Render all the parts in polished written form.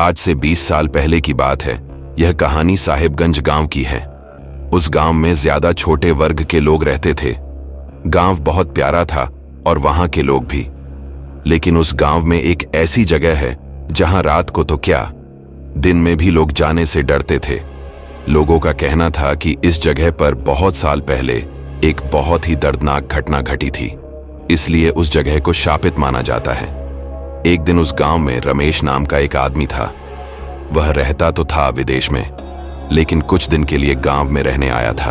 आज से 20 साल पहले की बात है। यह कहानी साहिबगंज गांव की है। उस गांव में ज्यादा छोटे वर्ग के लोग रहते थे। गांव बहुत प्यारा था और वहां के लोग भी। लेकिन उस गांव में एक ऐसी जगह है जहां रात को तो क्या, दिन में भी लोग जाने से डरते थे। लोगों का कहना था कि इस जगह पर बहुत साल पहले एक बहुत ही दर्दनाक घटना घटी थी, इसलिए उस जगह को शापित माना जाता है। एक दिन उस गांव में रमेश नाम का एक आदमी था। वह रहता तो था विदेश में, लेकिन कुछ दिन के लिए गांव में रहने आया था।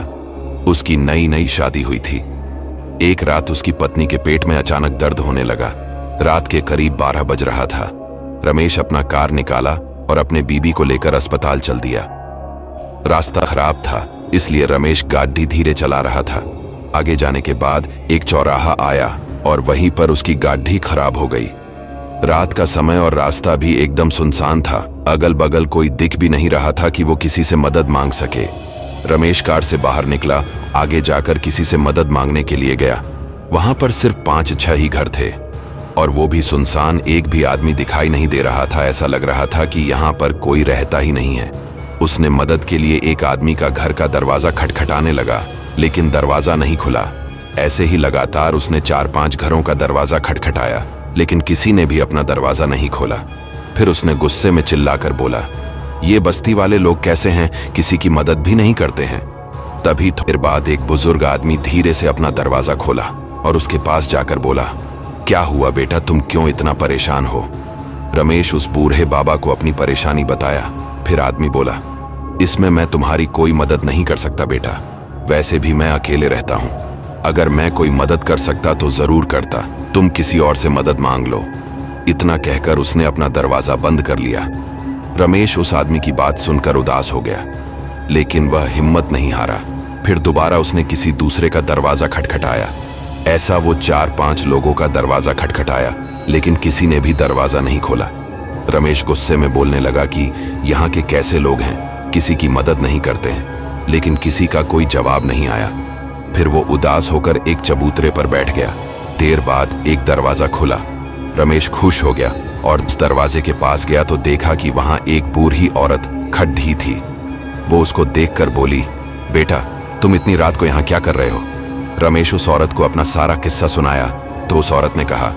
उसकी नई नई शादी हुई थी। एक रात उसकी पत्नी के पेट में अचानक दर्द होने लगा। रात के करीब 12 बज रहा था। रमेश अपना कार निकाला और अपने बीबी को लेकर अस्पताल चल दिया। रास्ता खराब था, इसलिए रमेश गाड़ी धीरे चला रहा था। आगे जाने के बाद एक चौराहा आया और वहीं पर उसकी गाड़ी खराब हो गई। रात का समय और रास्ता भी एकदम सुनसान था। अगल बगल कोई दिख भी नहीं रहा था कि वो किसी से मदद मांग सके। रमेश कार से बाहर निकला, आगे जाकर किसी से मदद मांगने के लिए गया। वहां पर सिर्फ 5-6 ही घर थे और वो भी सुनसान। एक भी आदमी दिखाई नहीं दे रहा था। ऐसा लग रहा था कि यहाँ पर कोई रहता ही नहीं है। उसने मदद के लिए एक आदमी का घर का दरवाजा खटखटाने लगा, लेकिन दरवाजा नहीं खुला। ऐसे ही लगातार उसने 4-5 घरों का दरवाजा खटखटाया, लेकिन किसी ने भी अपना दरवाजा नहीं खोला। फिर उसने गुस्से में चिल्लाकर बोला, ये बस्ती वाले लोग कैसे हैं, किसी की मदद भी नहीं करते हैं। तभी थोड़ी देर बाद एक बुजुर्ग आदमी धीरे से अपना दरवाजा खोला और उसके पास जाकर बोला, क्या हुआ बेटा, तुम क्यों इतना परेशान हो? रमेश उस बूढ़े बाबा को अपनी परेशानी बताया। फिर आदमी बोला, इसमें मैं तुम्हारी कोई मदद नहीं कर सकता बेटा। वैसे भी मैं अकेले रहता हूं। अगर मैं कोई मदद कर सकता तो जरूर करता। तुम किसी और से मदद मांग लो। इतना कहकर उसने अपना दरवाजा बंद कर लिया। रमेश उस आदमी की बात सुनकर उदास हो गया, लेकिन वह हिम्मत नहीं हारा। फिर दोबारा उसने किसी दूसरे का दरवाजा खटखटाया। ऐसा वो 4-5 लोगों का दरवाजा खटखटाया, लेकिन किसी ने भी दरवाजा नहीं खोला। रमेश गुस्से में बोलने लगा कि यहाँ के कैसे लोग हैं, किसी की मदद नहीं करते हैं। लेकिन किसी का कोई जवाब नहीं आया। फिर वो उदास होकर एक चबूतरे पर बैठ गया। देर बाद एक दरवाजा खुला। रमेश खुश हो गया और उस दरवाजे के पास गया तो देखा कि वहां एक बूढ़ी औरत खड़ी थी। वो उसको देखकर बोली, बेटा तुम इतनी रात को यहाँ क्या कर रहे हो? रमेश उस औरत को अपना सारा किस्सा सुनाया तो उस औरत ने कहा,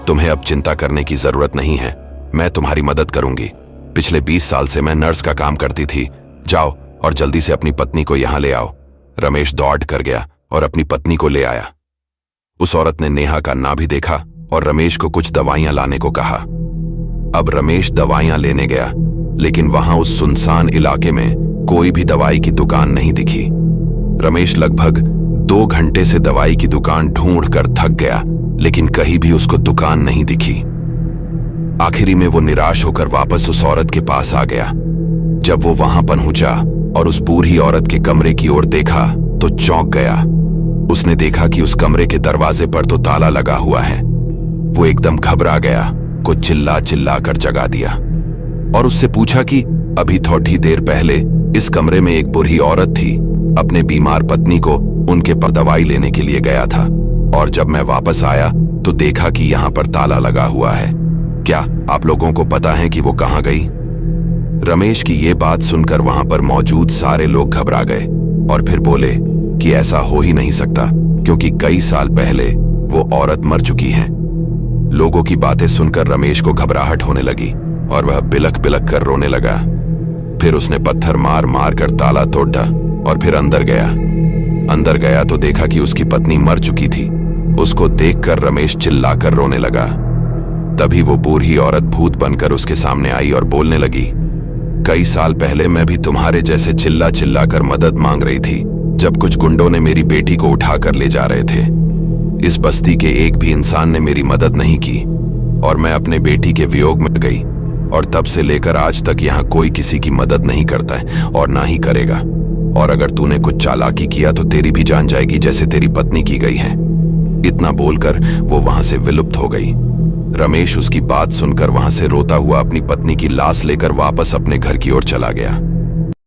तुम्हें अब चिंता करने की जरूरत नहीं है, मैं तुम्हारी मदद करूंगी। पिछले 20 साल से मैं नर्स का काम करती थी। जाओ और जल्दी से अपनी पत्नी को यहां ले आओ। रमेश दौड़ कर गया और अपनी पत्नी को ले आया। उस औरत ने नेहा का नाम भी देखा और रमेश को कुछ दवाइयां लाने को कहा। अब रमेश दवाइयां लेने गया, लेकिन वहां उस सुनसान इलाके में कोई भी दवाई की दुकान नहीं दिखी। रमेश लगभग 2 घंटे से दवाई की दुकान ढूंढ कर थक गया, लेकिन कहीं भी उसको दुकान नहीं दिखी। आखिरी में वो निराश होकर वापस उस औरत के पास आ गया। जब वो वहां पहुंचा और उस बूढ़ी औरत के कमरे की ओर देखा तो चौंक गया। उसने देखा कि उस कमरे के दरवाजे पर तो ताला लगा हुआ है। वो एकदम घबरा गया, कुछ चिल्ला चिल्ला कर जगा दिया और उससे पूछा कि अभी थोड़ी देर पहले इस कमरे में एक बूढ़ी औरत थी। अपने बीमार पत्नी को उनके पर दवाई लेने के लिए गया था और जब मैं वापस आया तो देखा कि यहाँ पर ताला लगा हुआ है। क्या आप लोगों को पता है कि वो कहाँ गई? रमेश की ये बात सुनकर वहां पर मौजूद सारे लोग घबरा गए और फिर बोले कि ऐसा हो ही नहीं सकता, क्योंकि कई साल पहले वो औरत मर चुकी है। लोगों की बातें सुनकर रमेश को घबराहट होने लगी और वह बिलख बिलख कर रोने लगा। फिर उसने पत्थर मार मार कर ताला तोड़ा और फिर अंदर गया तो देखा कि उसकी पत्नी मर चुकी थी। उसको देखकर रमेश चिल्लाकर रोने लगा। तभी वो बूढ़ी औरत भूत बनकर उसके सामने आई और बोलने लगी, कई साल पहले मैं भी तुम्हारे जैसे चिल्ला चिल्ला कर मदद मांग रही थी, जब कुछ गुंडों ने मेरी बेटी को उठा कर ले जा रहे थे। इस बस्ती के एक भी इंसान ने मेरी मदद नहीं की और मैं अपने बेटी के वियोग में गई और तब से लेकर आज तक यहाँ कोई किसी की मदद नहीं करता है और ना ही करेगा। और अगर तूने कुछ चालाकी किया तो तेरी भी जान जाएगी, जैसे तेरी पत्नी की गई है। इतना बोलकर वो वहां से विलुप्त हो गई। रमेश उसकी बात सुनकर वहां से रोता हुआ अपनी पत्नी की लाश लेकर वापस अपने घर की ओर चला गया।